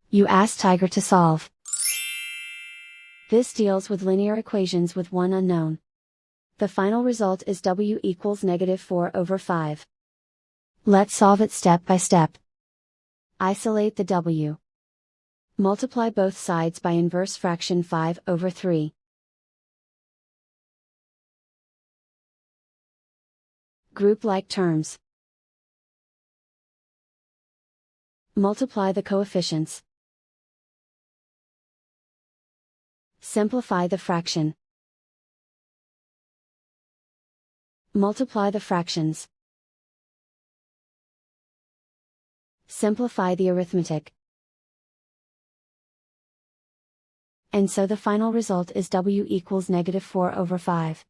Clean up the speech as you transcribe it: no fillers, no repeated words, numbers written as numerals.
You ask Tiger to solve. This deals with linear equations with one unknown. The final result is w equals -4/5. Let's solve it step by step. Isolate the w. Multiply both sides by inverse fraction 5/3. Group like terms. Multiply the coefficients. Simplify the fraction. Multiply the fractions. Simplify the arithmetic. And so the final result is w equals -4/5.